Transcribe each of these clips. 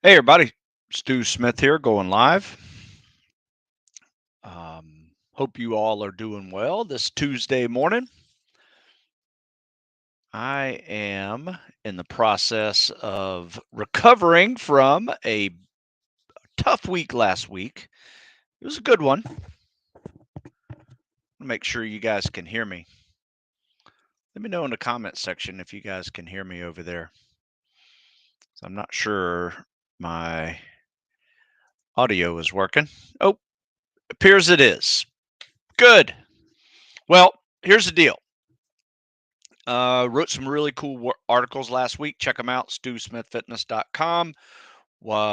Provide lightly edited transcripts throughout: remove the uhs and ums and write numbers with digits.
Hey everybody, Stu Smith here going live. Hope you all are doing well this Tuesday morning. I am in the process of recovering from a tough week last week. It was a good one. Make sure you guys can hear me. Let me know in the comment section if you guys can hear me over there. So I'm not sure my audio is working. Oh, appears it is. Good. Well, here's the deal. Wrote some really cool articles last week. Check them out, stewsmithfitness.com.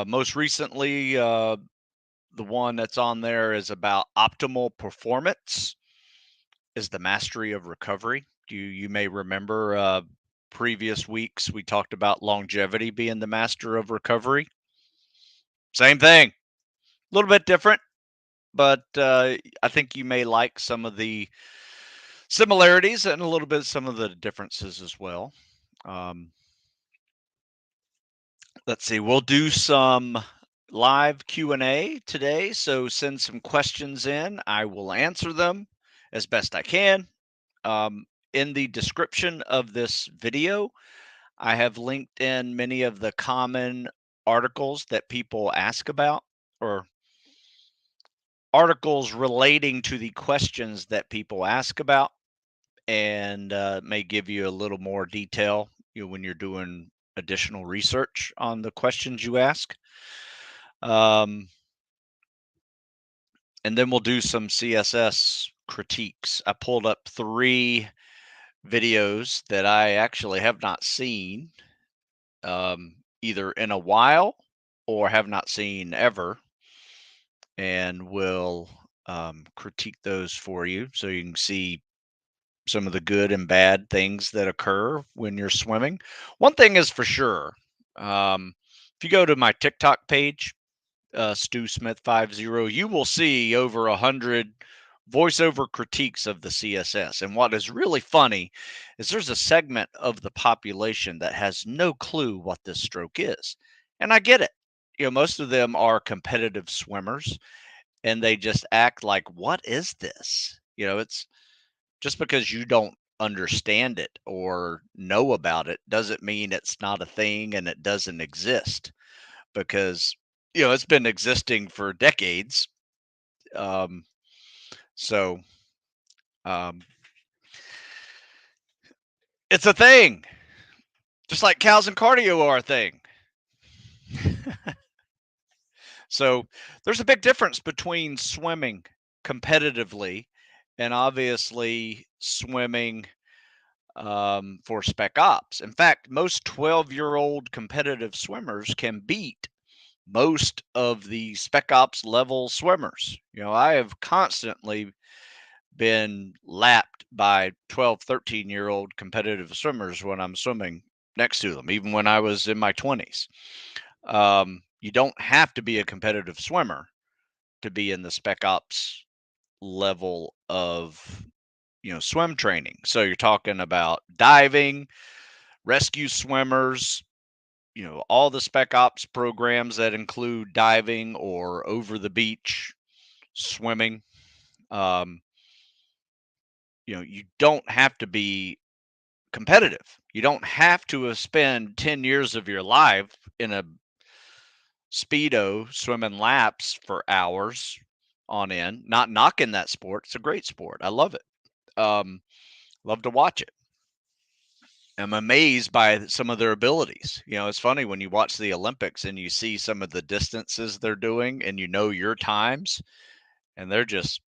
Most recently, the one that's on there is about optimal performance is the mastery of recovery. You may remember previous weeks we talked about longevity being the master of recovery. Same thing, a little bit different, but I think you may like some of the similarities and a little bit some of the differences as well. Um, let's see, we'll do some live Q&A today, so send some questions in. I will answer them as best I can. In the description of this video, I have linked in many of the common articles that people ask about, or articles relating to the questions that people ask about, and may give you a little more detail, when you're doing additional research on the questions you ask. Um, and then we'll do some CSS critiques. I pulled up 3 videos that I actually have not seen, either in a while or have not seen ever, and will critique those for you so you can see some of the good and bad things that occur when you're swimming. One thing is for sure, if you go to my TikTok page, Stu Smith 50, you will see over 100 voiceover critiques of the CSS. And what is really funny is there's a segment of the population that has no clue what this stroke is. And I get it. Most of them are competitive swimmers and they just act like, what is this? It's just because you don't understand it or know about it doesn't mean it's not a thing and it doesn't exist, because it's been existing for decades. Um, so um, it's a thing, just like cows and cardio are a thing. So there's a big difference between swimming competitively and obviously swimming for spec ops. In fact, most 12-year-old competitive swimmers can beat most of the spec ops level swimmers. I have constantly been lapped by 12, 13-year-old competitive swimmers when I'm swimming next to them, even when I was in my 20s. You don't have to be a competitive swimmer to be in the spec ops level of swim training. So you're talking about diving, rescue swimmers, all the spec ops programs that include diving or over the beach swimming. um, you don't have to be competitive. You don't have to spend 10 years of your life in a speedo swimming laps for hours on end. Not knocking that sport, it's a great sport, I love it. Love to watch it. I'm amazed by some of their abilities. It's funny when you watch the Olympics and you see some of the distances they're doing and your times, and they're just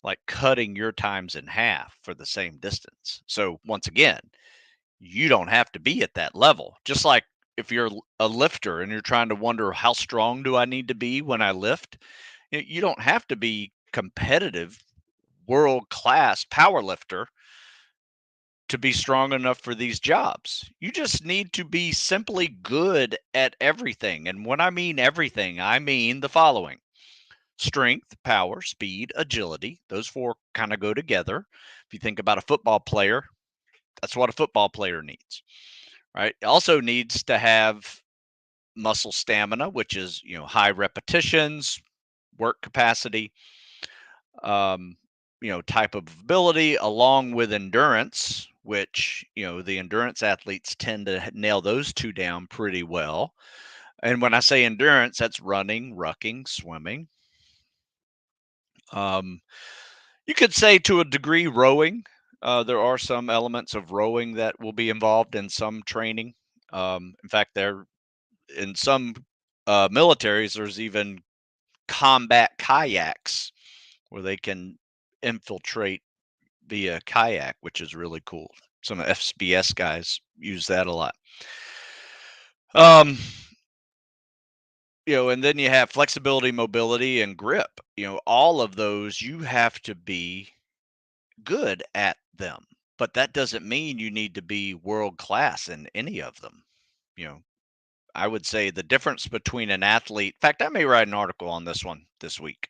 like cutting your times in half for the same distance. So once again, you don't have to be at that level. Just like if you're a lifter and you're trying to wonder, how strong do I need to be when I lift? You don't have to be competitive, world class power lifter to be strong enough for these jobs. You just need to be simply good at everything. And when I mean everything, I mean the following: strength, power, speed, agility. Those 4 kind of go together. If you think about a football player, that's what a football player needs, right? It also needs to have muscle stamina, which is, high repetitions, work capacity, um, type of ability, along with endurance, which, the endurance athletes tend to nail those two down pretty well. And when I say endurance, that's running, rucking, swimming. Um, you could say to a degree rowing. There are some elements of rowing that will be involved in some training. In fact, there in some militaries, there's even combat kayaks where they can infiltrate via kayak, which is really cool. Some FBS guys use that a lot. Um, and then you have flexibility, mobility, and grip. All of those you have to be good at them, but that doesn't mean you need to be world class in any of them. You know, I would say the difference between an athlete, in fact, I may write an article on this one this week.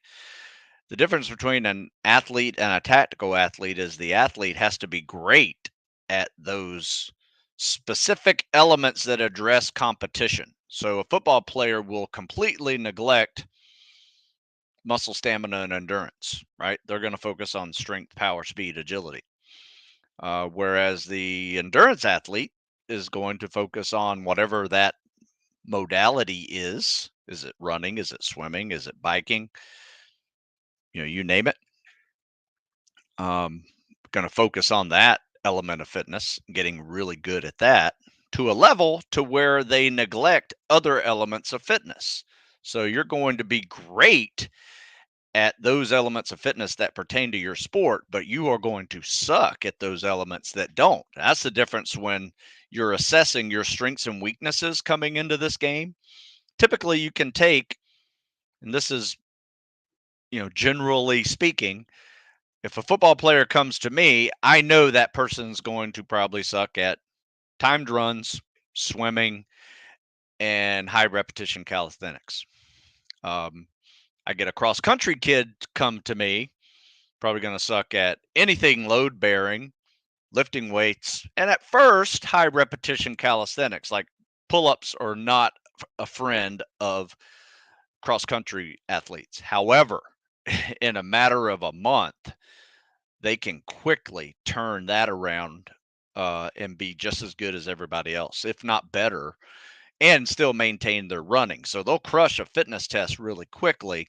The difference between an athlete and a tactical athlete is the athlete has to be great at those specific elements that address competition. So a football player will completely neglect muscle stamina and endurance, right? They're going to focus on strength, power, speed, agility. Whereas the endurance athlete is going to focus on whatever that modality is. Is it running? Is it swimming? Is it biking? You name it. Going to focus on that element of fitness, getting really good at that to a level to where they neglect other elements of fitness. So you're going to be great at those elements of fitness that pertain to your sport, but you are going to suck at those elements that don't. That's the difference when you're assessing your strengths and weaknesses coming into this game. Typically, you can take, and this is, generally speaking, if a football player comes to me, I know that person's going to probably suck at timed runs, swimming, and high repetition calisthenics. Um, I get a cross country kid come to me, probably going to suck at anything load bearing, lifting weights, and at first, high repetition calisthenics. Like pull ups are not a friend of cross country athletes. However, in a matter of a month, they can quickly turn that around and be just as good as everybody else, if not better, and still maintain their running. So they'll crush a fitness test really quickly,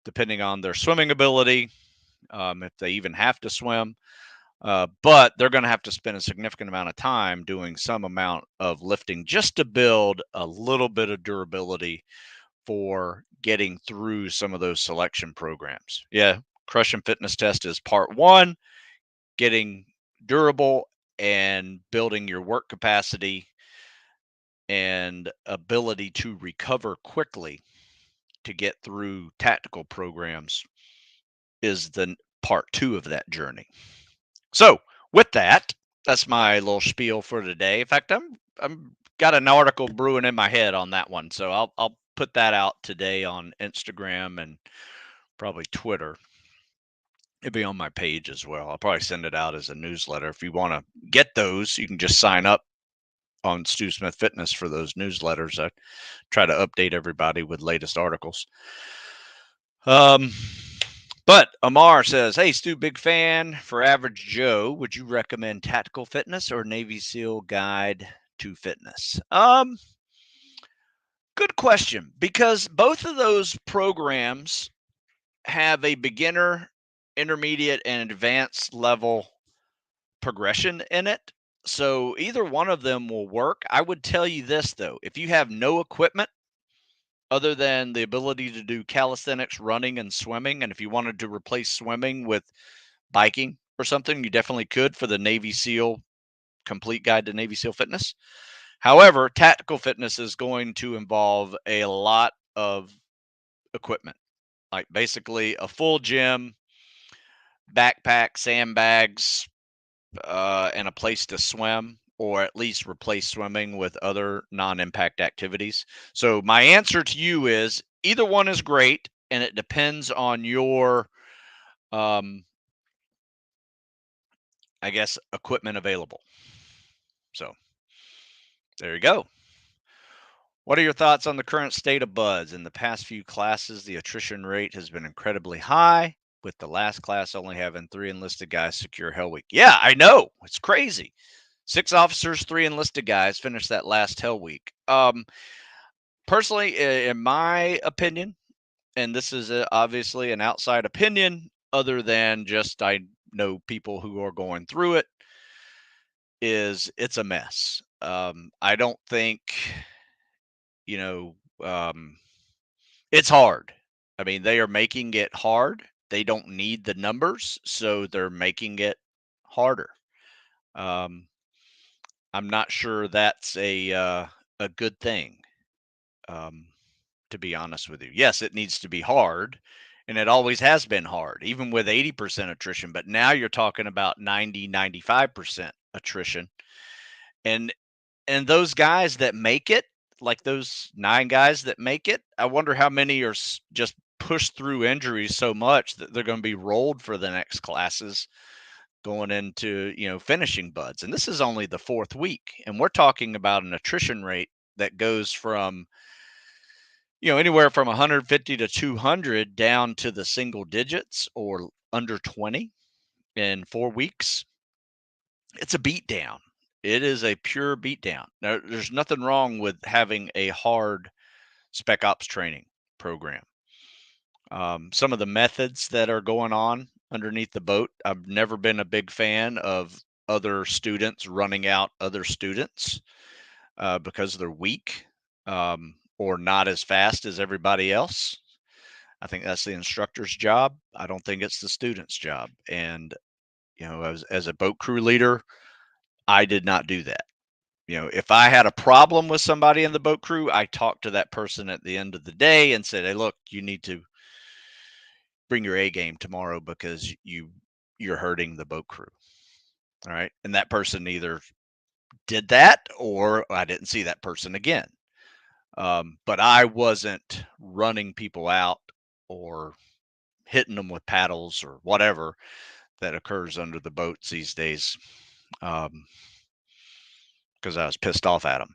depending on their swimming ability, if they even have to swim. But they're going to have to spend a significant amount of time doing some amount of lifting just to build a little bit of durability for getting through some of those selection programs. Yeah, crushing fitness test is part one, getting durable and building your work capacity and ability to recover quickly to get through tactical programs is the part two of that journey. So, with that, that's my little spiel for today. In fact, I'm got an article brewing in my head on that one, so I'll put that out today on Instagram and probably Twitter. It'll be on my page as well. I'll probably send it out as a newsletter. If you want to get those, you can just sign up on Stu Smith Fitness for those newsletters. I try to update everybody with latest articles. Um, but Amar says, "Hey Stu, big fan. For average Joe, would you recommend Tactical Fitness or Navy SEAL Guide to Fitness?" Good question, because both of those programs have a beginner, intermediate, and advanced level progression in it. So either one of them will work. I would tell you this though, if you have no equipment other than the ability to do calisthenics, running, and swimming, and if you wanted to replace swimming with biking or something, you definitely could for the Navy SEAL Complete Guide to Navy SEAL Fitness. However, tactical fitness is going to involve a lot of equipment, like basically a full gym, backpack, sandbags, and a place to swim, or at least replace swimming with other non-impact activities. So my answer to you is either one is great, and it depends on your, um, I guess, equipment available. So there you go. What are your thoughts on the current state of buds? In the past few classes, the attrition rate has been incredibly high, with the last class only having 3 enlisted guys secure Hell Week. Yeah, I know. It's crazy. 6 officers, 3 enlisted guys finished that last Hell Week. Personally, in my opinion, and this is obviously an outside opinion, other than just I know people who are going through it, is it's a mess. I don't think, you know, it's hard. I mean, they are making it hard. They don't need the numbers, so they're making it harder. Um, I'm not sure that's a good thing. Um, to be honest with you, yes, it needs to be hard, and it always has been hard, even with 80% attrition. But now you're talking about 90, 95% attrition, and those guys that make it, like those 9 guys that make it, I wonder how many are just pushed through injuries so much that they're going to be rolled for the next classes going into, finishing buds. And this is only the 4th week, and we're talking about an attrition rate that goes from, anywhere from 150 to 200 down to the single digits or under 20 in 4 weeks. It's a beatdown. It is a pure beatdown. Now, there's nothing wrong with having a hard spec ops training program. Some of the methods that are going on underneath the boat, I've never been a big fan of other students running out other students because they're weak or not as fast as everybody else. I think that's the instructor's job. I don't think it's the student's job. And, as a boat crew leader, I did not do that. If I had a problem with somebody in the boat crew, I talked to that person at the end of the day and said, "Hey, look, you need to bring your A game tomorrow because you're hurting the boat crew." All right. And that person either did that or I didn't see that person again. But I wasn't running people out or hitting them with paddles or whatever that occurs under the boats these days because I was pissed off at them.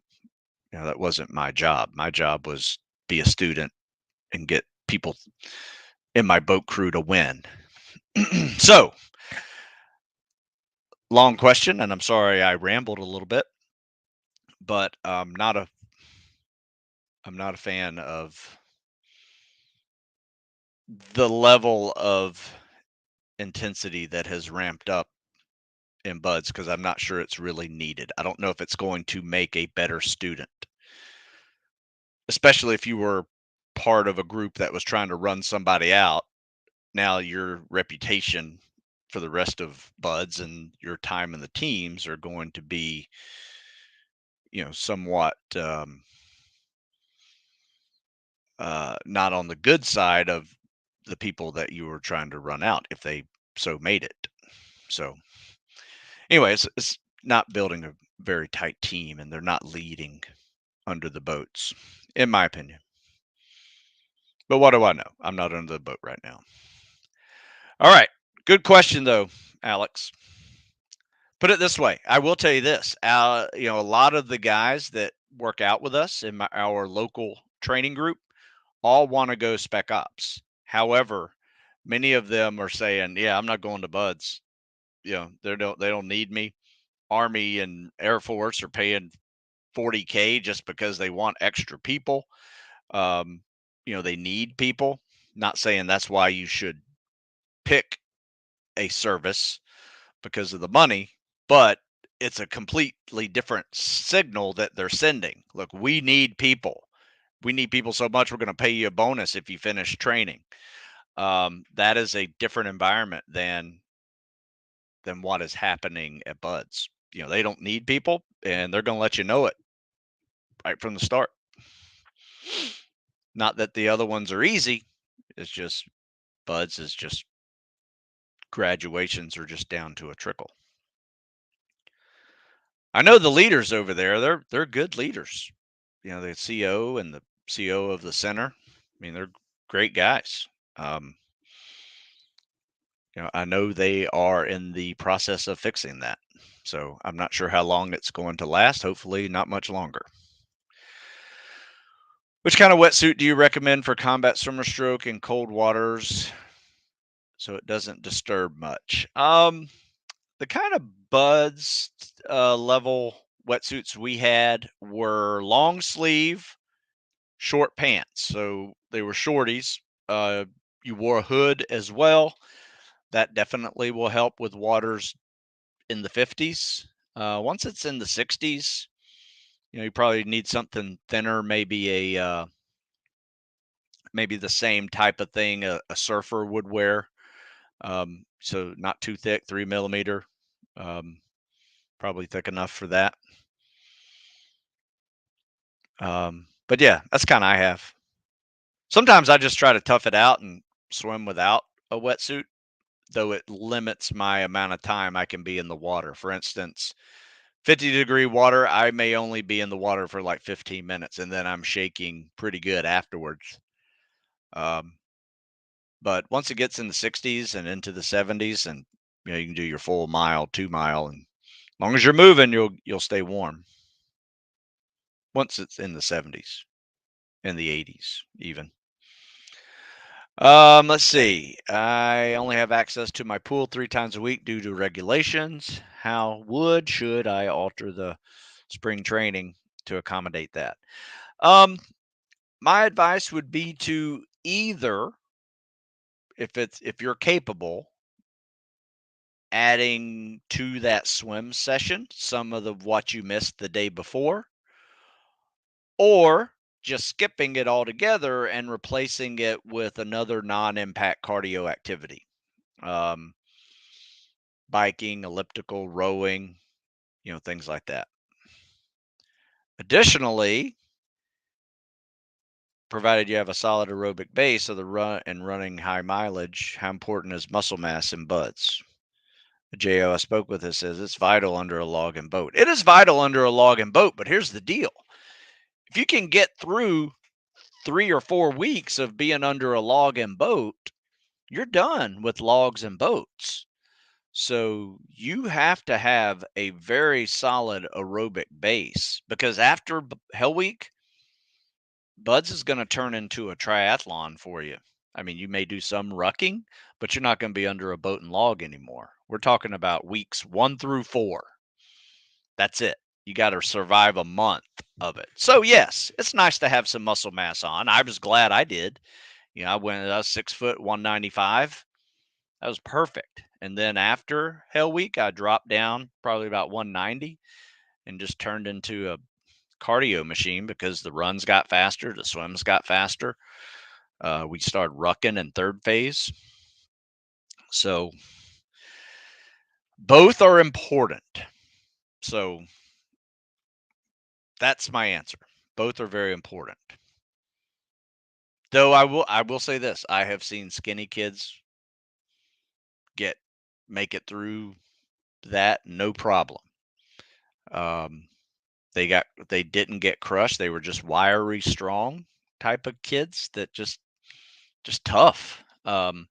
That wasn't my job. My job was be a student and get people in my boat crew to win. So, long question, and I'm sorry I rambled a little bit, but I'm not a fan of the level of intensity that has ramped up in buds because I'm not sure it's really needed. I don't know if it's going to make a better student, especially if you were part of a group that was trying to run somebody out. Now your reputation for the rest of buds and your time in the teams are going to be, somewhat not on the good side of the people that you were trying to run out if they so made it. So anyway, it's not building a very tight team and they're not leading under the boats, in my opinion. But what do I know? I'm not under the boat right now. All right. Good question, though, Alex. Put it this way. I will tell you this. A lot of the guys that work out with us in our local training group all want to go spec ops. However, many of them are saying, "Yeah, I'm not going to buds. They don't need me. Army and Air Force are paying 40K just because they want extra people. Um, they need people. Not saying that's why you should pick a service because of the money, but it's a completely different signal that they're sending. Look, we need people. We need people so much we're going to pay you a bonus if you finish training. That is a different environment than what is happening at Buds. They don't need people, and they're going to let you know it right from the start. Not that the other ones are easy. It's just Buds is just graduations are just down to a trickle. I know the leaders over there. They're good leaders. The CO and the CO of the center. I mean, they're great guys. I know they are in the process of fixing that. So I'm not sure how long it's going to last. Hopefully, not much longer. Which kind of wetsuit do you recommend for combat swimmer stroke in cold waters so it doesn't disturb much? The kind of buds level wetsuits we had were long sleeve, short pants. So they were shorties. You wore a hood as well. That definitely will help with waters in the 50s. Once it's in the 60s, you probably need something thinner, maybe the same type of thing a surfer would wear. So not too thick, 3 millimeter, um, probably thick enough for that. But yeah, that's kind of I have. Sometimes I just try to tough it out and swim without a wetsuit, though it limits my amount of time I can be in the water. For instance, 50-degree water, I may only be in the water for like 15 minutes and then I'm shaking pretty good afterwards. Um, but once it gets in the 60s and into the 70s, and you can do your full mile, 2 mile, and as long as you're moving, you'll stay warm. Once it's in the 70s, in the 80s, even. Let's see. I only have access to my pool 3 times a week due to regulations. How should I alter the spring training to accommodate that? Um, my advice would be to either, if you're capable, adding to that swim session some of the what you missed the day before, or just skipping it altogether and replacing it with another non-impact cardio activity. Um, biking, elliptical, rowing, things like that. Additionally, provided you have a solid aerobic base of the run and running high mileage, how important is muscle mass in buds? The JO I spoke with us says it's vital under a log and boat. It is vital under a log and boat, but here's the deal. If you can get through 3 or 4 weeks of being under a log and boat, you're done with logs and boats. So you have to have a very solid aerobic base because after Hell Week, Buds is going to turn into a triathlon for you. I mean, you may do some rucking, but you're not going to be under a boat and log anymore. We're talking about weeks 1 through 4. That's it. You got to survive a month of it. So, yes, it's nice to have some muscle mass on. I was glad I did. I was 6 foot, 195. That was perfect. And then after Hell Week, I dropped down probably about 190 and just turned into a cardio machine because the runs got faster, the swims got faster. We started rucking in third phase. So both are important. So that's my answer. Both are very important. Though I will say this, I have seen skinny kids get make it through that no problem. Um, they didn't get crushed. They were just wiry, strong type of kids that just tough. And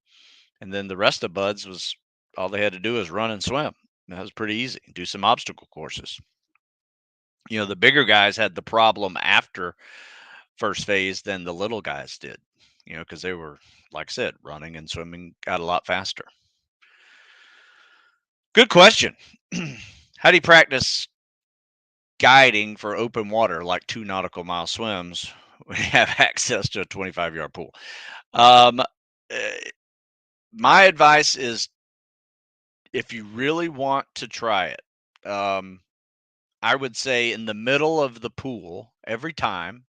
then the rest of Buds was all they had to do was run and swim. That was pretty easy. Do some obstacle courses. The bigger guys had the problem after first phase than the little guys did. Because they were, like I said, running and swimming got a lot faster. Good question. How do you practice guiding for open water like 2 nautical mile swims when you have access to a 25-yard pool? Um, my advice is if you really want to try it, I would say in the middle of the pool every time,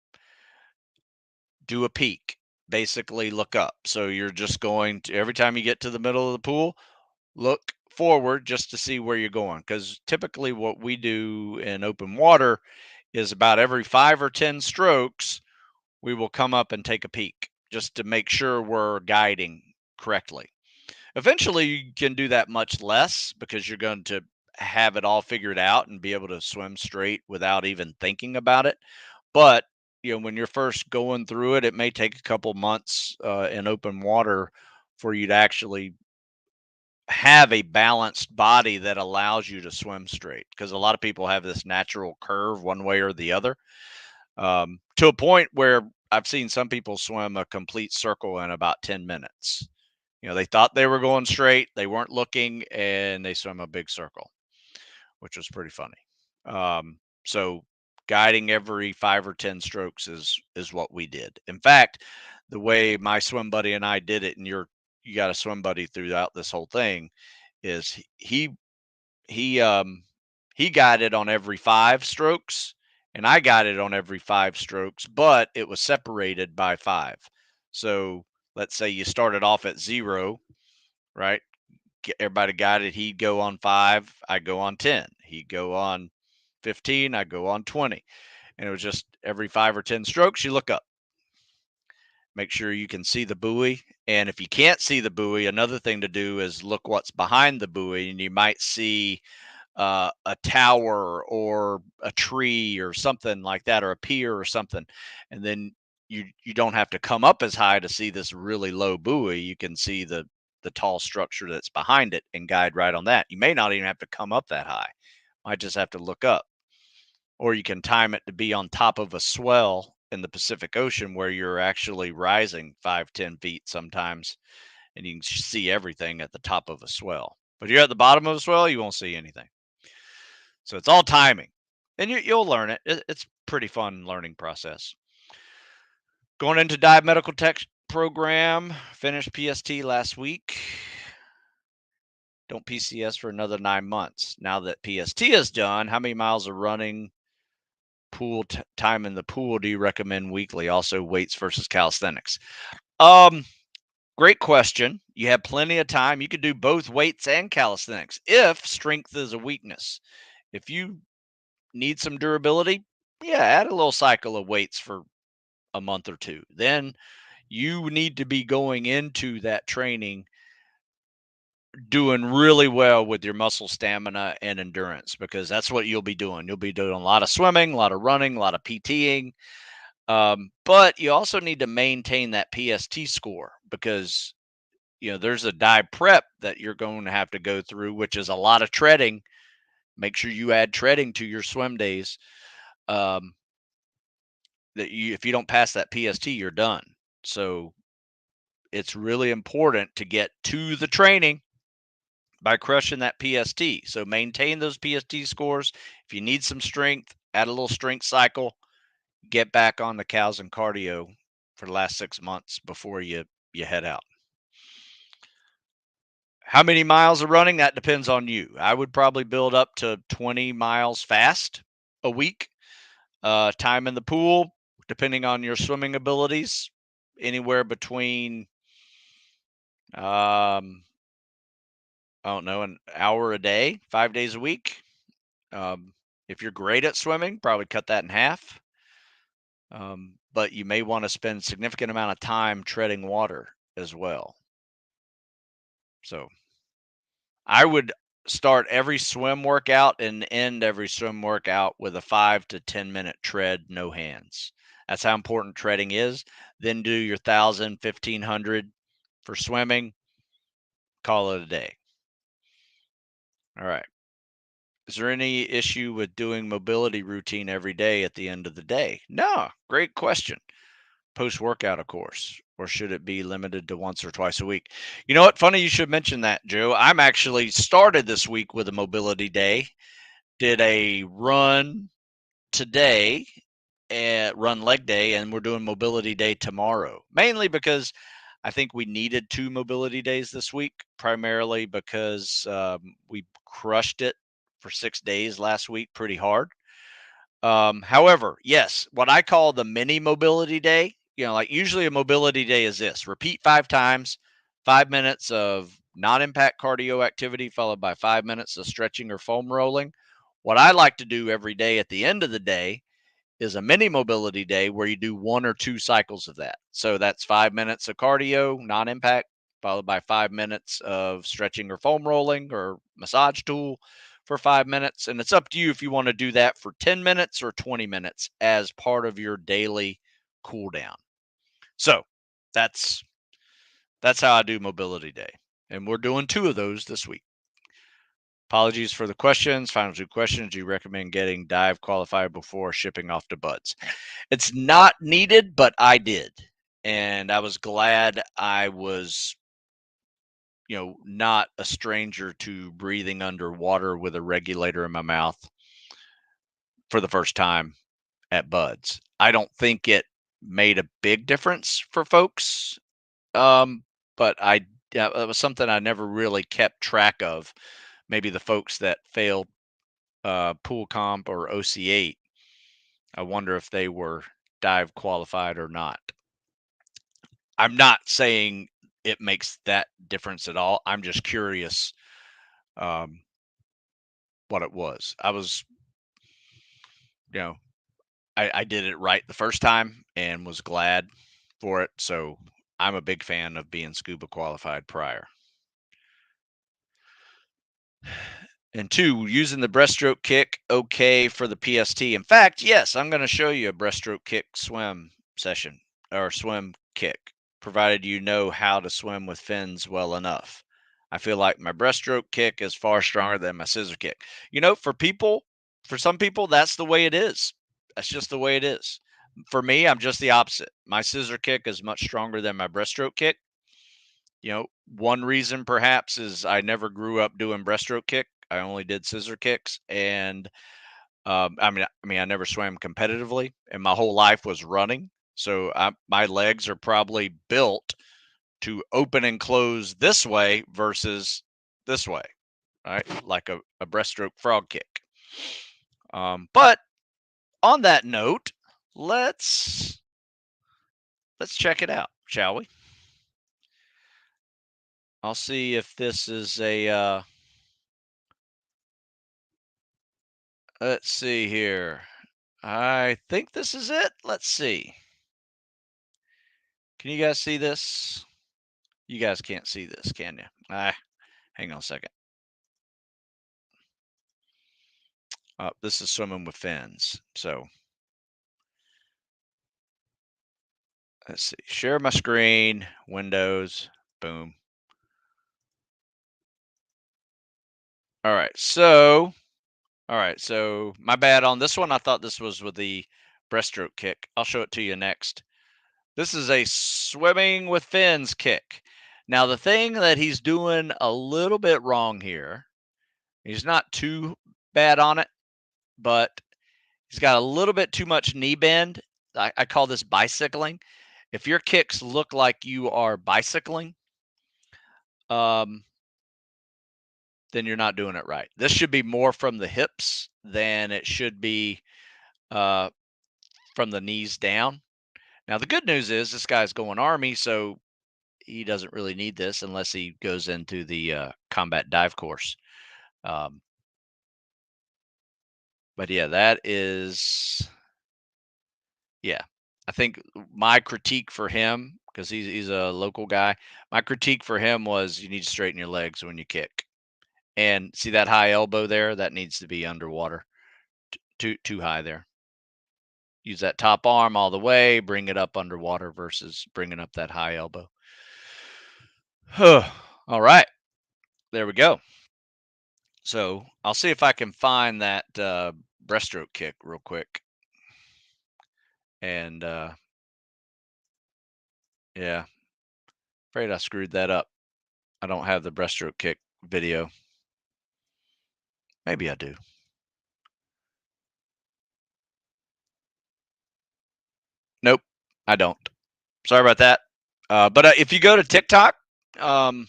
do a peek. Basically, look up. So you're just going to every time you get to the middle of the pool, look forward just to see where you're going. Because typically, what we do in open water is about every 5 or 10 strokes, we will come up and take a peek just to make sure we're guiding correctly. Eventually, you can do that much less because you're going to have it all figured out and be able to swim straight without even thinking about it. But when you're first going through it, it may take a couple months in open water for you to actually have a balanced body that allows you to swim straight. Because a lot of people have this natural curve one way or the other, to a point where I've seen some people swim a complete circle in about 10 minutes. They thought they were going straight, they weren't looking, and they swim a big circle, which was pretty funny. So guiding every 5 or 10 strokes is what we did. In fact, the way my swim buddy and I did it, and you got a swim buddy throughout this whole thing, is he he guided on every 5 strokes, and I guided on every 5 strokes, but it was separated by 5. So let's say you started off at 0, right? Everybody guided. He'd go on 5, I go on 10. He'd go on 15, I go on 20. And it was just every 5 or 10 strokes, you look up, make sure you can see the buoy. And if you can't see the buoy, another thing to do is look what's behind the buoy, and you might see a tower or a tree or something like that, or a pier or something. And then you don't have to come up as high to see this really low buoy. You can see the tall structure that's behind it and guide right on that. You may not even have to come up that high. Might just have to look up. Or you can time it to be on top of a swell in the Pacific Ocean where you're actually rising 5, 10 feet sometimes, and you can see everything at the top of a swell. But if you're at the bottom of a swell, you won't see anything. So it's all timing, and you'll learn it. It's pretty fun learning process. Going into dive medical tech program, finished PST last week. Don't PCS for another 9 months. Now that PST is done, how many miles of running pool time in the pool do you recommend weekly? Also, weights versus calisthenics. Um, Great question. You have plenty of time. You could do both weights and calisthenics if strength is a weakness. If you need some durability, yeah, add a little cycle of weights for a month or two. Then you need to be going into that training doing really well with your muscle stamina and endurance, because that's what you'll be doing. You'll be doing a lot of swimming, a lot of running, a lot of PTing. But you also need to maintain that PST score, because there's a dive prep that you're going to have to go through, which is a lot of treading. Make sure you add treading to your swim days. Um, if you don't pass that PST, you're done. So it's really important to get to the training by crushing that PST. So maintain those PST scores. If you need some strength, add a little strength cycle. Get back on the cows and cardio for the last 6 months before you head out. How many miles of running? That depends on you. I would probably build up to 20 miles fast a week. Time in the pool, depending on your swimming abilities, anywhere between I don't know, an hour a day, 5 days a week. If you're great at swimming, probably cut that in half. But you may want to spend a significant amount of time treading water as well. So I would start every swim workout and end every swim workout with a 5 to 10 minute tread, no hands. That's how important treading is. Then do your 1,000, 1,500 for swimming. Call it a day. All right. Is there any issue with doing mobility routine every day at the end of the day? No, great question. Post workout, of course, or should it be limited to once or twice a week? You know what? Funny you should mention that, Joe. I'm actually started this week with a mobility day. Did a run today, run leg day, and we're doing mobility day tomorrow. Mainly because I think we needed 2 mobility days this week, primarily because we crushed it for 6 days last week pretty hard. However, yes, what I call the mini mobility day, like usually a mobility day is this: repeat 5 times, 5 minutes of non impact cardio activity, followed by 5 minutes of stretching or foam rolling. What I like to do every day at the end of the day is a mini mobility day where you do 1 or 2 cycles of that. So that's 5 minutes of cardio, non impact, followed by 5 minutes of stretching or foam rolling or massage tool for 5 minutes. And it's up to you if you want to do that for 10 minutes or 20 minutes as part of your daily cool down. So that's how I do mobility day. And we're doing 2 of those this week. Apologies for the questions. Final two questions. Do you recommend getting dive qualified before shipping off to buds? It's not needed, but I did. And I was glad I was, not a stranger to breathing underwater with a regulator in my mouth for the first time at buds. I don't think it made a big difference for folks. Um, but yeah, it was something I never really kept track of. Maybe the folks that failed pool comp or OC8, I wonder if they were dive qualified or not. I'm not saying it makes that difference at all. I'm just curious um, what it was. I was, you know, I did it right the first time and was glad for it. So I'm a big fan of being scuba qualified prior. And two, using the breaststroke kick okay for the PST. In fact, yes, I'm going to show you a breaststroke kick swim session or swim kick, provided you know how to swim with fins well enough. I feel like my breaststroke kick is far stronger than my scissor kick. For some people, that's the way it is. That's just the way it is. For me, I'm just the opposite. My scissor kick is much stronger than my breaststroke kick. One reason perhaps is I never grew up doing breaststroke kick. I only did scissor kicks, and I never swam competitively, and my whole life was running. So my legs are probably built to open and close this way versus this way, right? Like a breaststroke frog kick. But on that note, let's check it out, shall we? I'll see if this is a. Let's see here. I think this is it. Let's see. Can you guys see this? You guys can't see this, can you? Hang on a second. This is swimming with fins. So let's see. Share my screen, Windows, boom. All right. So my bad on this one. I thought this was with the breaststroke kick. I'll show it to you next. This is a swimming with fins kick. Now, the thing that he's doing a little bit wrong here, he's not too bad on it, but he's got a little bit too much knee bend. I call this bicycling. If your kicks look like you are bicycling, then you're not doing it right. This should be more from the hips than it should be from the knees down. Now, the good news is this guy's going Army, so he doesn't really need this unless he goes into the combat dive course. But yeah, that is, yeah. I think my critique for him, because he's a local guy, my critique for him was you need to straighten your legs when you kick. And see that high elbow there? That needs to be underwater. Too high there. Use that top arm all the way, bring it up underwater versus bringing up that high elbow. All right. There we go. So I'll see if I can find that breaststroke kick real quick. And yeah, afraid I screwed that up. I don't have the breaststroke kick video. Maybe I do. Nope, I don't. Sorry about that. But if you go to TikTok, in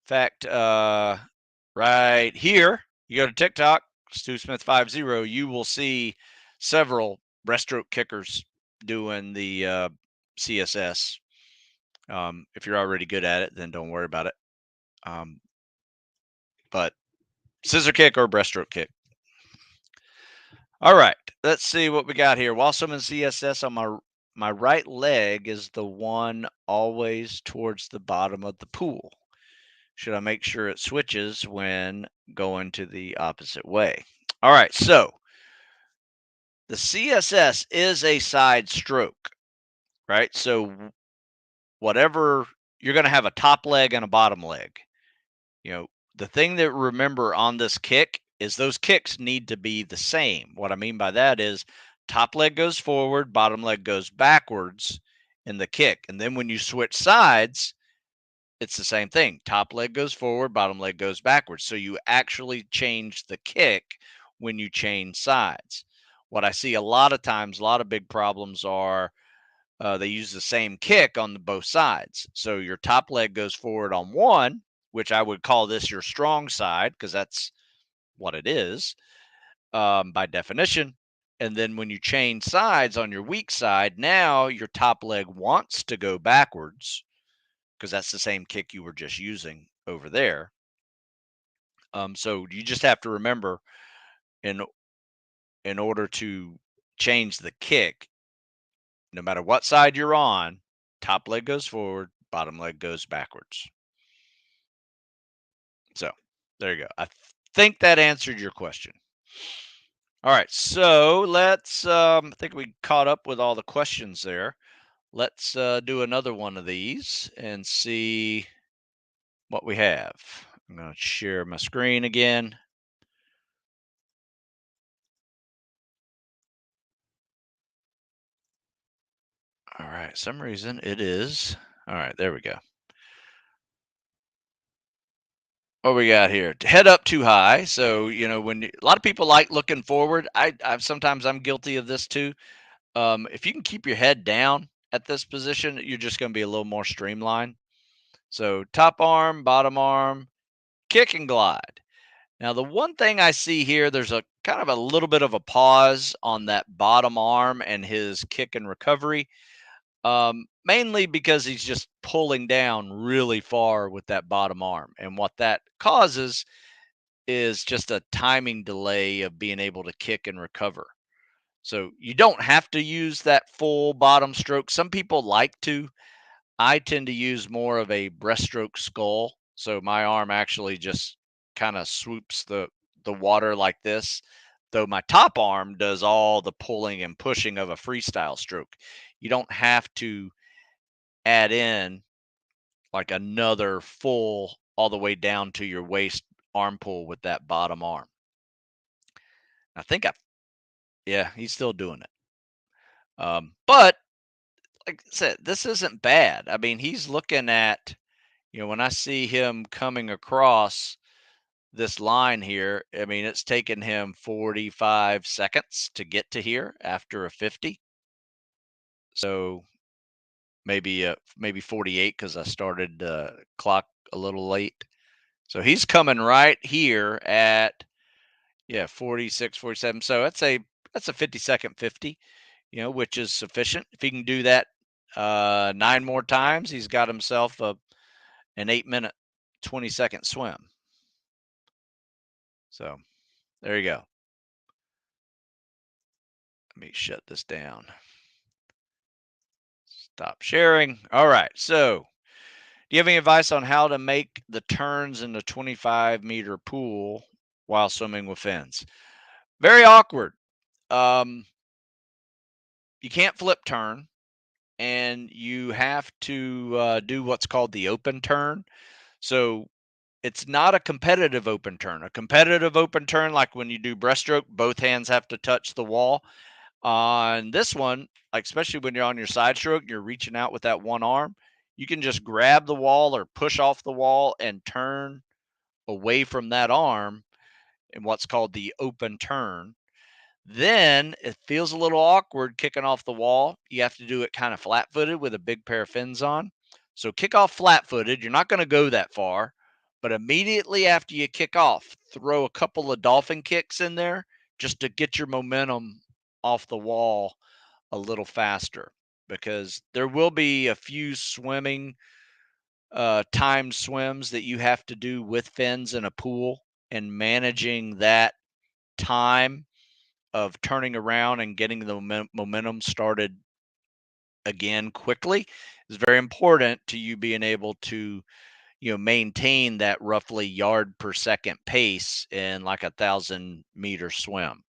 fact, right here, you go to TikTok, Stu Smith 50, you will see several breaststroke kickers doing the CSS. If you're already good at it, then don't worry about it. But scissor kick or breaststroke kick. All right, let's see what we got here. While swimming CSS on my right leg is the one always towards the bottom of the pool. Should I make sure it switches when going to the opposite way? All right, so the CSS is a side stroke, right? So whatever, you're going to have a top leg and a bottom leg. the thing that remember on this kick is those kicks need to be the same. What I mean by that is top leg goes forward, bottom leg goes backwards in the kick. And then when you switch sides, it's the same thing. Top leg goes forward, bottom leg goes backwards. So you actually change the kick when you change sides. What I see a lot of times, a lot of big problems are they use the same kick on the both sides. So your top leg goes forward on one, which I would call this your strong side because that's what it is by definition. And then when you change sides on your weak side, now your top leg wants to go backwards because that's the same kick you were just using over there. So you just have to remember in in order to change the kick, no matter what side you're on, top leg goes forward, bottom leg goes backwards. So there you go. Think that answered your question. All right, so let's. I think we caught up with all the questions there. Let's do another one of these and see what we have. I'm going to share my screen again. All right, some reason it is. All right, there we go. What we got here? Head up too high. So when a lot of people like looking forward. Sometimes I'm guilty of this too. If you can keep your head down at this position, you're just going to be a little more streamlined. So top arm, bottom arm, kick and glide. Now, the one thing I see here, there's a kind of a little bit of a pause on that bottom arm and his kick and recovery, mainly because he's just pulling down really far with that bottom arm. And what that causes is just a timing delay of being able to kick and recover. So you don't have to use that full bottom stroke. Some people like to. I tend to use more of a breaststroke skull. So my arm actually just kind of swoops the water like this. Though my top arm does all the pulling and pushing of a freestyle stroke. You don't have to add in like another full all the way down to your waist arm pull with that bottom arm. I think yeah, he's still doing it. But like I said, this isn't bad. I mean, he's looking at, when I see him coming across this line here, I mean, it's taken him 45 seconds to get to here after a 50. So maybe 48 because I started the clock a little late. So he's coming right here at 46, 47. So that's a 50-second 50, which is sufficient. If he can do that 9 more times, he's got himself an 8-minute 20-second swim. So there you go. Let me shut this down. Stop sharing. All right. So, do you have any advice on how to make the turns in the 25-meter pool while swimming with fins? Very awkward. Um, you can't flip turn, and you have to do what's called the open turn. So, it's not a competitive open turn. A competitive open turn, like when you do breaststroke, both hands have to touch the wall. On this one, like especially when you're on your side stroke, you're reaching out with that one arm, you can just grab the wall or push off the wall and turn away from that arm in what's called the open turn. Then it feels a little awkward kicking off the wall. You have to do it kind of flat footed with a big pair of fins on. So kick off flat footed. You're not going to go that far, but immediately after you kick off, throw a couple of dolphin kicks in there just to get your momentum off the wall a little faster, because there will be a few swimming timed swims that you have to do with fins in a pool, and managing that time of turning around and getting the momentum started again quickly is very important to you being able to maintain that roughly yard per second pace in like 1,000-meter swim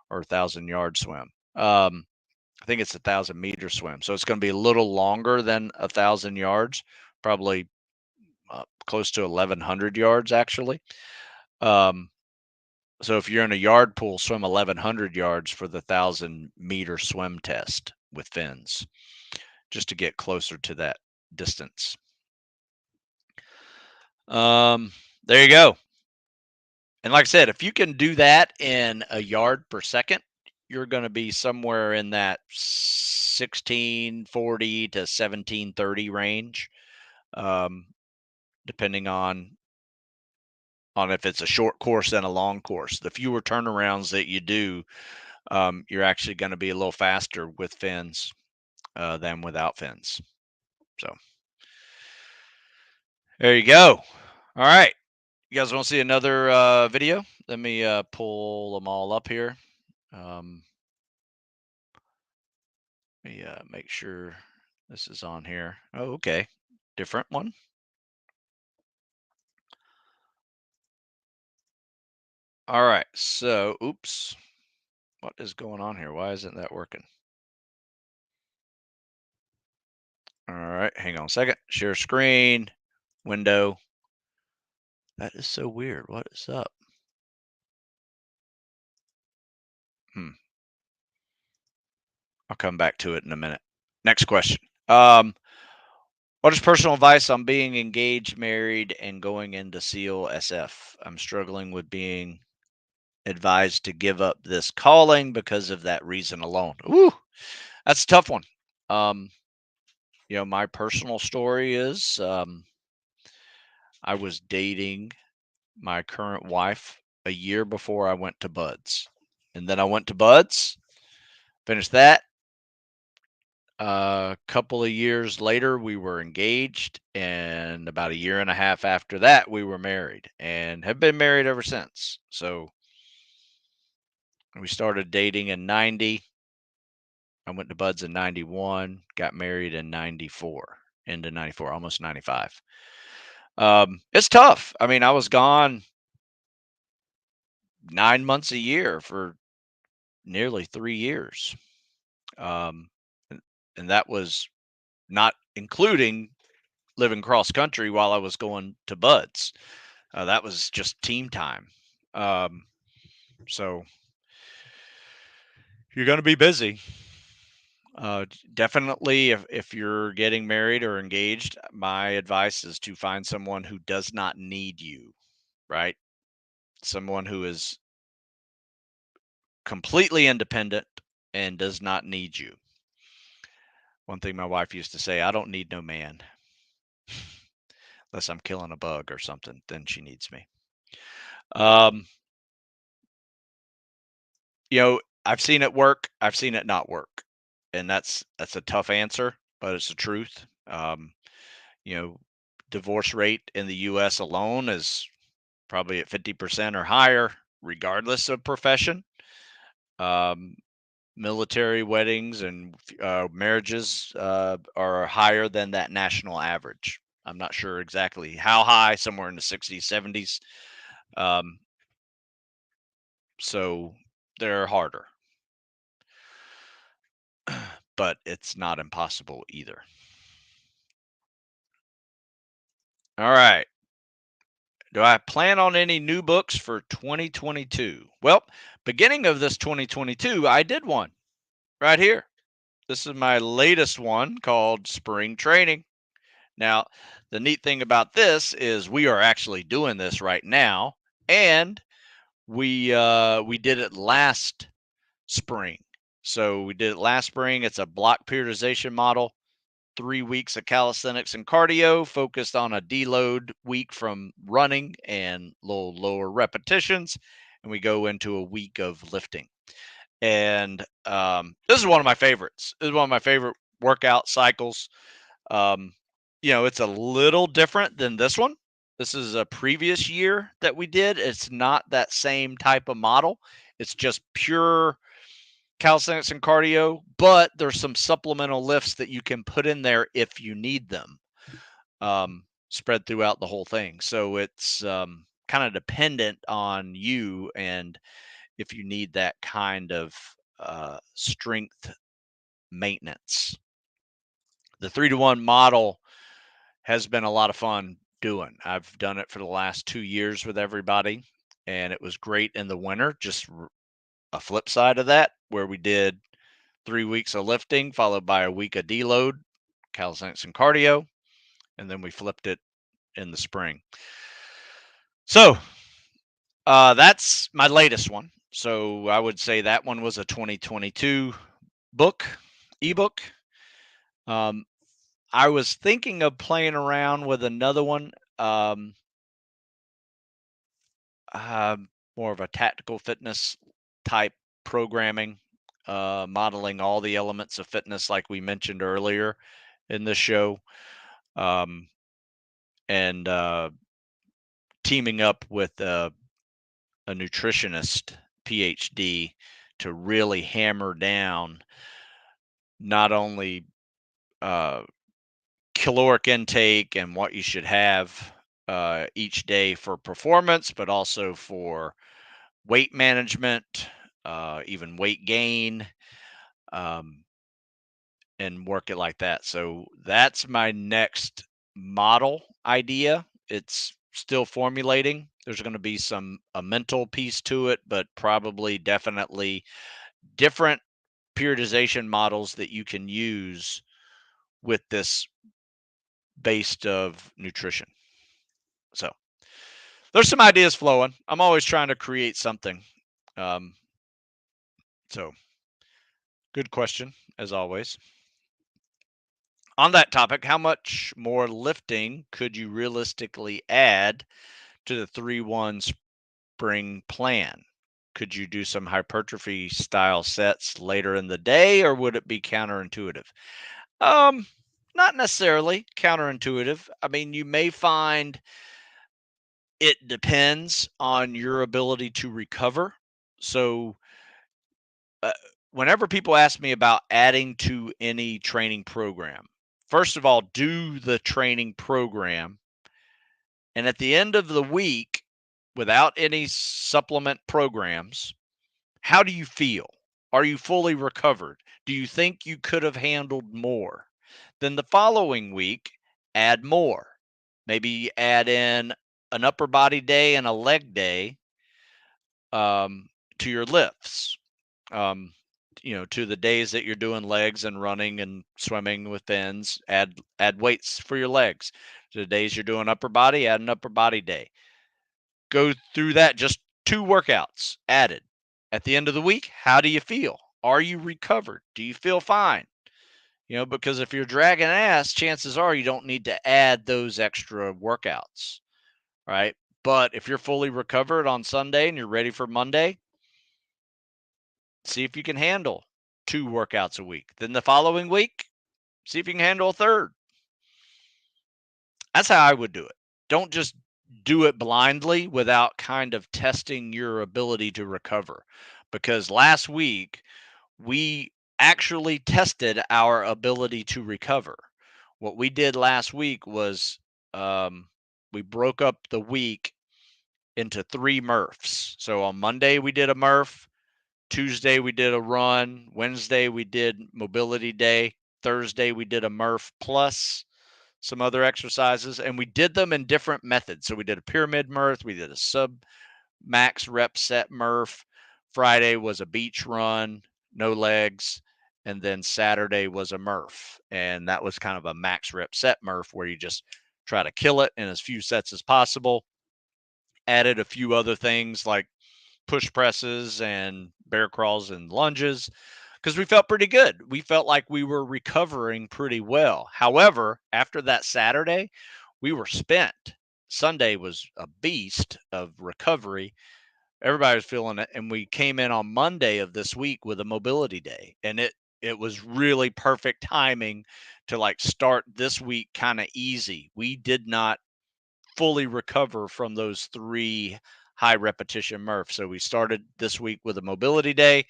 or 1,000-yard swim. I think it's 1,000-meter swim, so it's going to be a little longer than 1,000 yards, probably close to 1,100 yards actually. Um, so if you're in a yard pool, swim 1,100 yards for the 1,000-meter swim test with fins, just to get closer to that distance. There you go. And like I said, if you can do that in a yard per second, you're going to be somewhere in that 1640 to 1730 range, um, depending on if it's a short course and a long course. The fewer turnarounds that you do, you're actually going to be a little faster with fins than without fins. So there you go. All right. You guys want to see another video? Let me pull them all up here. Let me make sure this is on here. Oh, okay. Different one. All right. So, oops. What is going on here? Why isn't that working? All right. Hang on a second. Share screen. Window. That is so weird. What is up? I'll come back to it in a minute. Next question. What is personal advice on being engaged, married, and going into SEAL SF? I'm struggling with being advised to give up this calling because of that reason alone. Ooh, that's a tough one. Um, my personal story is I was dating my current wife a year before I went to Buds. And then I went to Buds, finished that. A couple of years later, we were engaged. And about a year and a half after that, we were married and have been married ever since. So we started dating in 90. I went to Buds in 91, got married in 94, into 94, almost 95. It's tough. I mean, I was gone 9 months a year for nearly 3 years. Um, and, and that was not including living cross country while I was going to Buds. That was just team time. So you're going to be busy. Definitely, if you're getting married or engaged, my advice is to find someone who does not need you, right? Someone who is completely independent and does not need you. One thing my wife used to say, I don't need no man. Unless I'm killing a bug or something, then she needs me. Um, I've seen it work, I've seen it not work. And that's a tough answer, but it's the truth. You know, divorce rate in the US alone is probably at 50% or higher, regardless of profession. Um, Military weddings and marriages are higher than that national average. I'm not sure exactly how high, somewhere in the 60s, 70s. So they're harder, but it's not impossible either. All right. Do I plan on any new books for 2022? Well, beginning of this 2022, I did one right here. This is my latest one called Spring Training. Now, the neat thing about this is we are actually doing this right now, and we did it last spring. So we did it last spring. It's a block periodization model. 3 weeks of calisthenics and cardio focused on a deload week from running and little lower repetitions. And we go into a week of lifting. And this is one of my favorites. This is one of my favorite workout cycles. Um, it's a little different than this one. This is a previous year that we did. It's not that same type of model. It's just pure calisthenics and cardio, but there's some supplemental lifts that you can put in there if you need them, spread throughout the whole thing. So it's kind of dependent on you and if you need that kind of strength maintenance. The 3-to-1 model has been a lot of fun doing. I've done it for the last 2 years with everybody, and it was great in the winter. Just a flip side of that, where we did 3 weeks of lifting, followed by a week of deload, calisthenics and cardio, and then we flipped it in the spring. So that's my latest one. So I would say that one was a 2022 ebook. Um, I was thinking of playing around with another one, um, more of a tactical fitness type programming, modeling all the elements of fitness, like we mentioned earlier in the show, um, and teaming up with a nutritionist PhD to really hammer down not only uh, caloric intake and what you should have each day for performance, but also for weight management, even weight gain, um, and work it like that. So that's my next model idea. It's still formulating. There's going to be a mental piece to it, but probably definitely different periodization models that you can use with this based of nutrition. So there's some ideas flowing. I'm always trying to create something. Um, so good question, as always. On that topic, how much more lifting could you realistically add to the 3-1 spring plan? Could you do some hypertrophy style sets later in the day, or would it be counterintuitive? Um, Not necessarily counterintuitive. I mean, you may find it depends on your ability to recover. So, uh, whenever people ask me about adding to any training program, first of all, do the training program. And at the end of the week, without any supplement programs, how do you feel? Are you fully recovered? Do you think you could have handled more? Then the following week, add more. Maybe add in an upper body day and a leg day, um, to your lifts. Um, to the days that you're doing legs and running and swimming with fins, add weights for your legs. To the days you're doing upper body, add an upper body day. Go through that, just 2 workouts added. At the end of the week, how do you feel? Are you recovered? Do you feel fine? Because if you're dragging ass, chances are you don't need to add those extra workouts, right? But if you're fully recovered on Sunday and you're ready for Monday, see if you can handle 2 workouts a week. Then the following week, see if you can handle a third. That's how I would do it. Don't just do it blindly without kind of testing your ability to recover. Because last week, we actually tested our ability to recover. What we did last week was, we broke up the week into 3 MRFs. So on Monday, we did a MRF. Tuesday, we did a run. Wednesday, we did mobility day. Thursday, we did a MRF plus some other exercises, and we did them in different methods. So we did a pyramid MRF, we did a sub max rep set MRF. Friday was a beach run, no legs, and then Saturday was a MRF, and that was kind of a max rep set MRF where you just try to kill it in as few sets as possible. Added a few other things like push presses and bear crawls and lunges because we felt pretty good. We felt like we were recovering pretty well. However, after that Saturday, we were spent. Sunday was a beast of recovery. Everybody was feeling it, and we came in on Monday of this week with a mobility day, and it was really perfect timing to like start this week kind of easy. We did not fully recover from those 3 high repetition MRFs. So we started this week with a mobility day.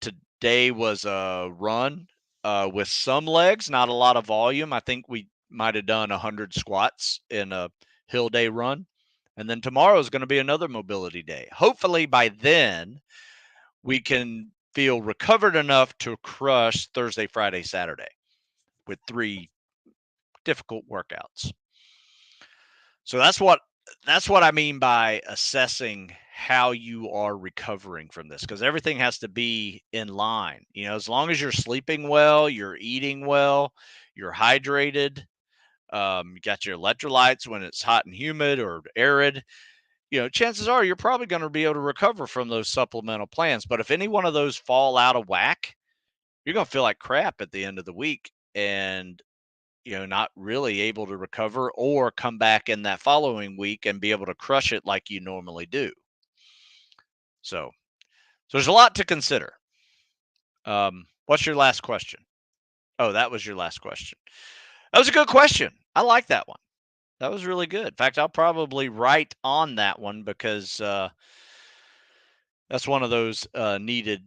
Today was a run with some legs, not a lot of volume. I think we might have done 100 squats in a hill day run. And then tomorrow is going to be another mobility day. Hopefully by then we can feel recovered enough to crush Thursday, Friday, Saturday with 3 difficult workouts. So that's what I mean by assessing how you are recovering from this, because everything has to be in line. As long as you're sleeping well, you're eating well, you're hydrated, you got your electrolytes when it's hot and humid or arid. Chances are you're probably going to be able to recover from those supplemental plans. But if any one of those fall out of whack, you're going to feel like crap at the end of the week, and not really able to recover or come back in that following week and be able to crush it like you normally do. So there's a lot to consider. What's your last question? Oh, that was your last question. That was a good question. I like that one. That was really good. In fact, I'll probably write on that one because that's one of those needed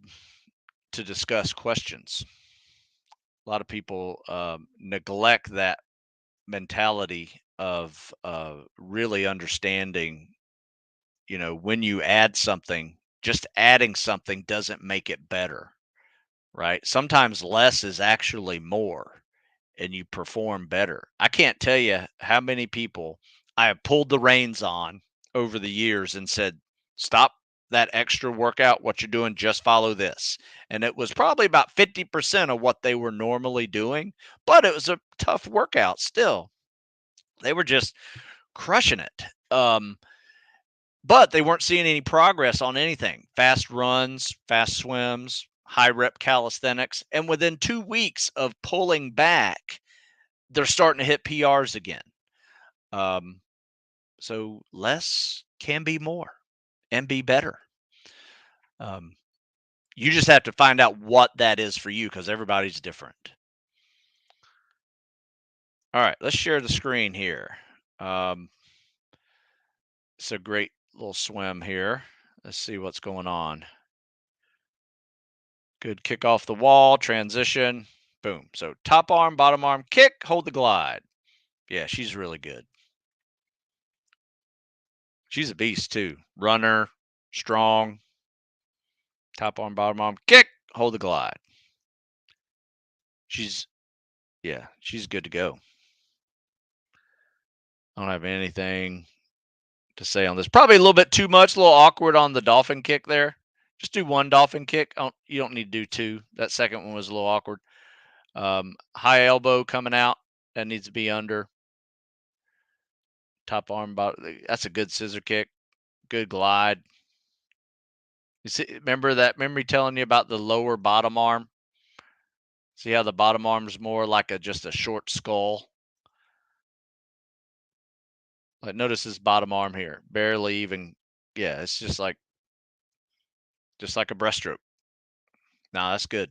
to discuss questions. A lot of people neglect that mentality of really understanding, when you add something, just adding something doesn't make it better, right? Sometimes less is actually more and you perform better. I can't tell you how many people I have pulled the reins on over the years and said, stop that extra workout. What you're doing, just follow this. And it was probably about 50% of what they were normally doing, but it was a tough workout still. They were just crushing it. But they weren't seeing any progress on anything. Fast runs, fast swims, high rep calisthenics. And within 2 weeks of pulling back, they're starting to hit PRs again. So less can be more and be better. You just have to find out what that is for you, because everybody's different. All right, let's share the screen here. It's a great little swim here. Let's see what's going on. Good kick off the wall, transition, boom. So top arm, bottom arm, kick, hold the glide. Yeah, she's really good. She's a beast too. Runner, strong. Top arm, bottom arm, kick, hold the glide. She's good to go. I don't have anything to say on this. Probably a little bit too much, a little awkward on the dolphin kick there. Just do one dolphin kick. You don't need to do two. That second one was a little awkward. High elbow coming out. That needs to be under. Top arm, bottom. That's a good scissor kick. Good glide. You see, remember me telling you about the lower bottom arm? See how the bottom arm is more like just a short skull? Like, notice this bottom arm here. Barely even, yeah, it's just like a breaststroke. No, that's good.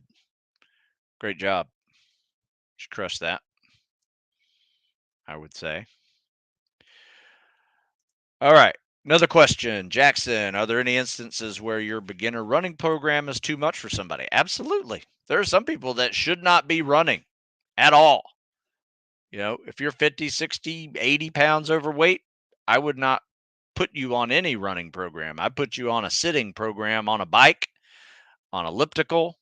Great job. She crushed that, I would say. All right. Another question. Jackson, are there any instances where your beginner running program is too much for somebody? Absolutely. There are some people that should not be running at all. If you're 50, 60, 80 pounds overweight, I would not put you on any running program. I put you on a sitting program, on a bike, on elliptical,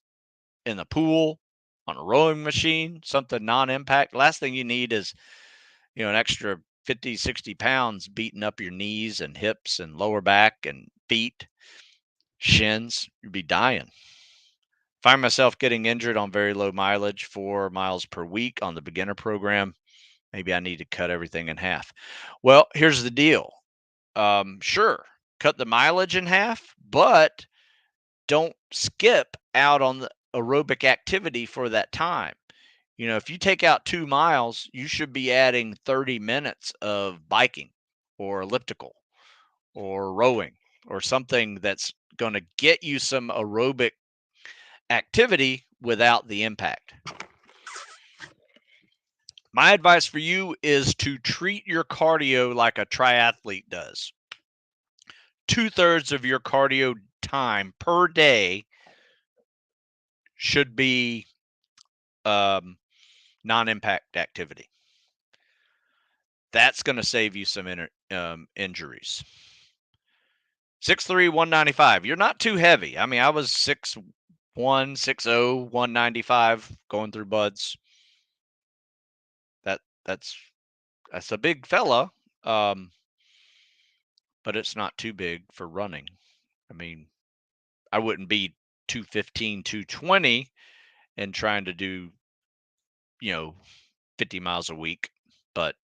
in the pool, on a rowing machine, something non-impact. Last thing you need is, an extra 50, 60 pounds beating up your knees and hips and lower back and feet, shins. You'd be dying. Find myself getting injured on very low mileage, 4 miles per week on the beginner program. Maybe I need to cut everything in half. Well, here's the deal. Sure, cut the mileage in half, but don't skip out on the aerobic activity for that time. If you take out 2 miles, you should be adding 30 minutes of biking or elliptical or rowing or something that's going to get you some aerobic activity without the impact. My advice for you is to treat your cardio like a triathlete does. 2/3 of your cardio time per day should be non-impact activity. That's going to save you some injuries. 6'3", 195. You're not too heavy. I mean, I was 6'1", 6'0", 195 going through buds. That's a big fella. but it's not too big for running. I mean, I wouldn't be 215, 220 and trying to do, 50 miles a week, but,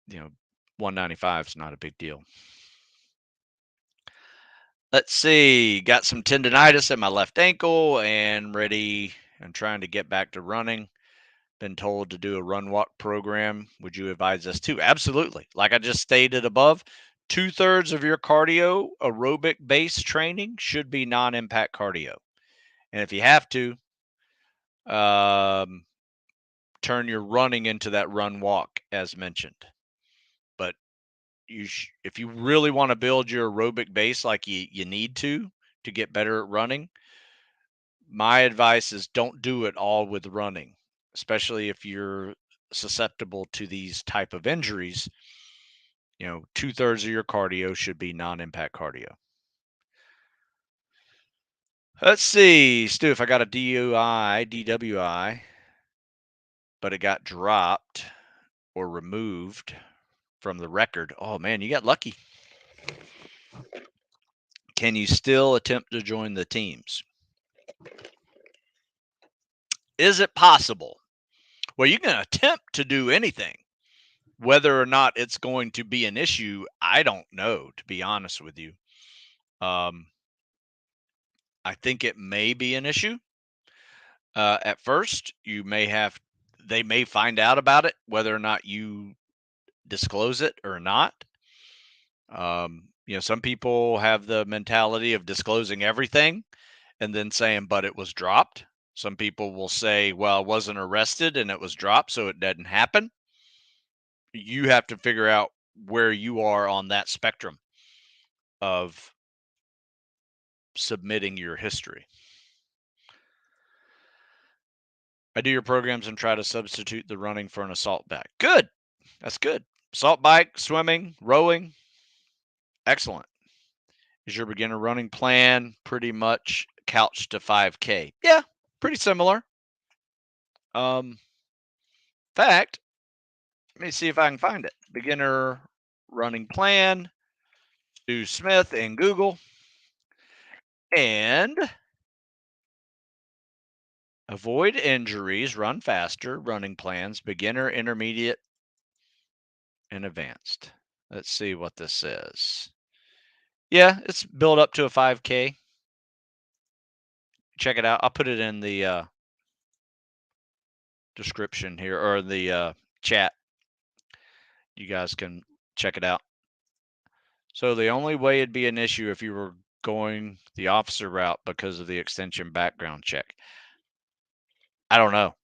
you know, 195 is not a big deal. Let's see, got some tendonitis in my left ankle and ready. I'm trying to get back to running. Been told to do a run walk program. Would you advise us to? Absolutely. Like I just stated above, 2/3 of your cardio aerobic base training should be non-impact cardio. And if you have to, um, turn your running into that run walk as mentioned. But if you really want to build your aerobic base like you need to get better at running, my advice is don't do it all with running, especially if you're susceptible to these type of injuries. 2/3 of your cardio should be non-impact cardio. Let's see, Stu, if I got a DWI, but it got dropped or removed from the record. Oh man, you got lucky. Can you still attempt to join the teams? Is it possible? Well, you can attempt to do anything. Whether or not it's going to be an issue, I don't know, to be honest with you. I think it may be an issue. At first, they may find out about it, whether or not you disclose it or not. Some people have the mentality of disclosing everything and then saying, but it was dropped. Some people will say, well, I wasn't arrested and it was dropped, so it didn't happen. You have to figure out where you are on that spectrum of submitting your history. I do your programs and try to substitute the running for an assault bike. Good. That's good. Assault bike, swimming, rowing. Excellent. Is your beginner running plan pretty much couched to 5K? Yeah, pretty similar. Fact, let me see if I can find it. Beginner running plan. Do Smith and Google. And avoid injuries, run faster, running plans, beginner, intermediate, and advanced. Let's see what this says. Yeah, it's built up to a 5K. Check it out. I'll put it in the description here or the chat. You guys can check it out. So the only way it'd be an issue if you were going the officer route because of the extension background check. I don't know.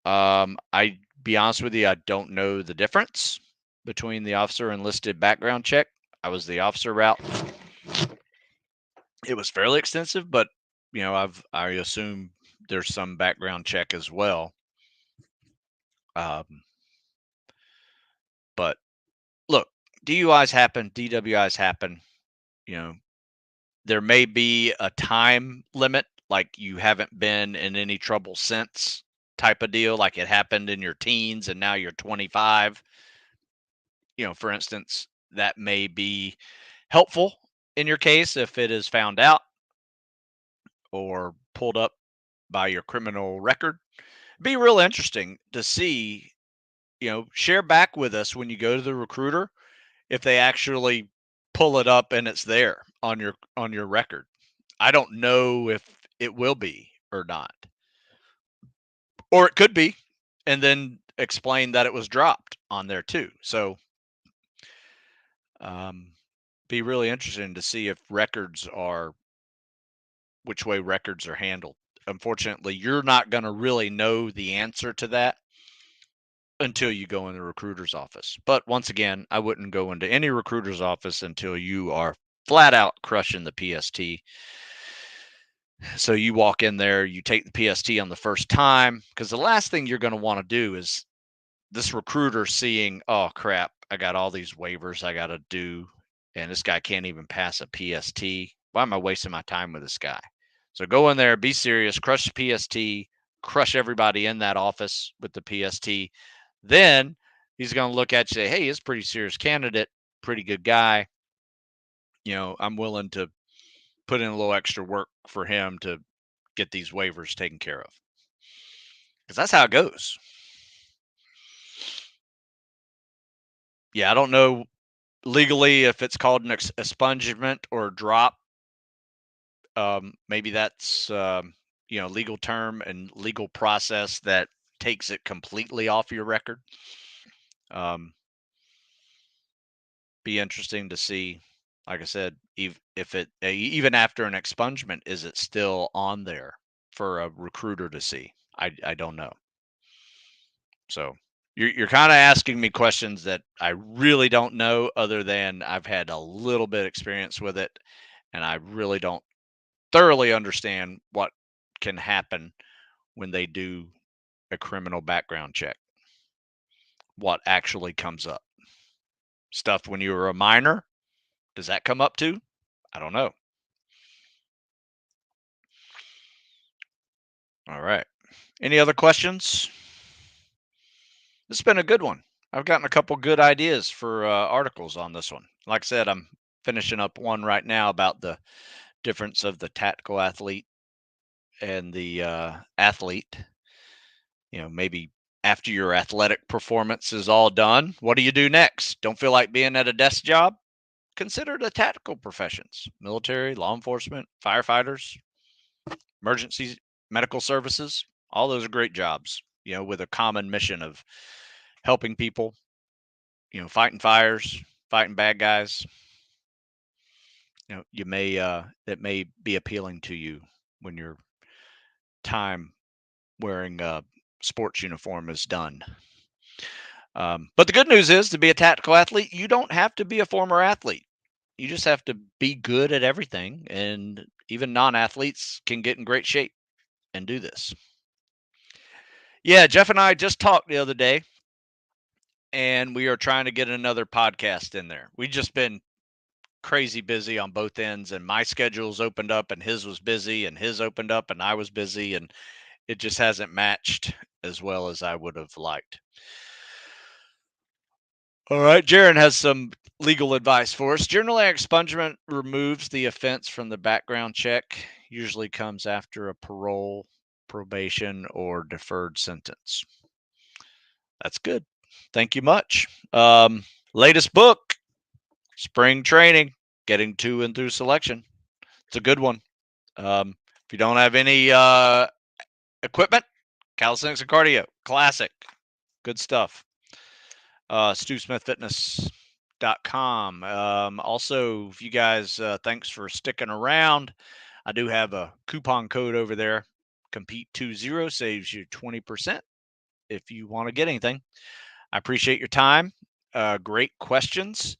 I be honest with you, I don't know the difference between the officer enlisted background check. I was the officer route. It was fairly extensive, but I assume there's some background check as well. But look, DUIs happen, DWIs happen. There may be a time limit, like you haven't been in any trouble since type of deal, like it happened in your teens and now you're 25. For instance, that may be helpful in your case if it is found out or pulled up by your criminal record. Be real interesting to see, share back with us when you go to the recruiter if they actually pull it up and it's there on your record. I don't know if it will be or not. Or it could be, and then explain that it was dropped on there too. So be really interesting to see if which way records are handled. Unfortunately, you're not going to really know the answer to that until you go in the recruiter's office. But once again, I wouldn't go into any recruiter's office until you are flat out crushing the PST. So you walk in there, you take the PST on the first time, because the last thing you're going to want to do is this recruiter seeing, oh crap, I got all these waivers I got to do, and this guy can't even pass a PST. Why am I wasting my time with this guy? So go in there, be serious, crush the PST, crush everybody in that office with the PST. Then He's going to look at you and say, hey, he's a pretty serious candidate, pretty good guy. I'm willing to put in a little extra work for him to get these waivers taken care of. Because that's how it goes. Yeah, I don't know legally if it's called an expungement or drop. Maybe that's legal term and legal process that takes it completely off your record. Be interesting to see. Like I said, if it even after an expungement, is it still on there for a recruiter to see? I don't know. So you're kind of asking me questions that I really don't know, other than I've had a little bit experience with it, and I really don't thoroughly understand what can happen when they do a criminal background check. What actually comes up? Stuff when you were a minor, does that come up too? I don't know. All right. Any other questions? This has been a good one. I've gotten a couple good ideas for articles on this one. Like I said, I'm finishing up one right now about the difference of the tactical athlete and the athlete. Maybe after your athletic performance is all done, what do you do next? Don't feel like being at a desk job? Consider the tactical professions: military, law enforcement, firefighters, emergency medical services. All those are great jobs, with a common mission of helping people, fighting fires, fighting bad guys. You may that may be appealing to you when your time wearing a sports uniform is done. But the good news is, to be a tactical athlete, you don't have to be a former athlete. You just have to be good at everything, and even non-athletes can get in great shape and do this. Yeah, Jeff and I just talked the other day, and we are trying to get another podcast in there. We've just been crazy busy on both ends, and my schedule's opened up and his was busy, and his opened up and I was busy, and it just hasn't matched as well as I would have liked. All right, Jaron has some legal advice for us. Generally, expungement removes the offense from the background check. Usually comes after a parole, probation, or deferred sentence. That's good. Thank you much. Latest book, Spring Training, Getting to and Through Selection. It's a good one. If you don't have any equipment, calisthenics and cardio, classic. Good stuff. StuSmithFitness.com. Also, if you guys, thanks for sticking around. I do have a coupon code over there. Compete20 saves you 20% if you want to get anything. I appreciate your time. Great questions.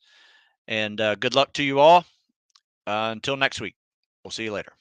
And good luck to you all. Until next week, we'll see you later.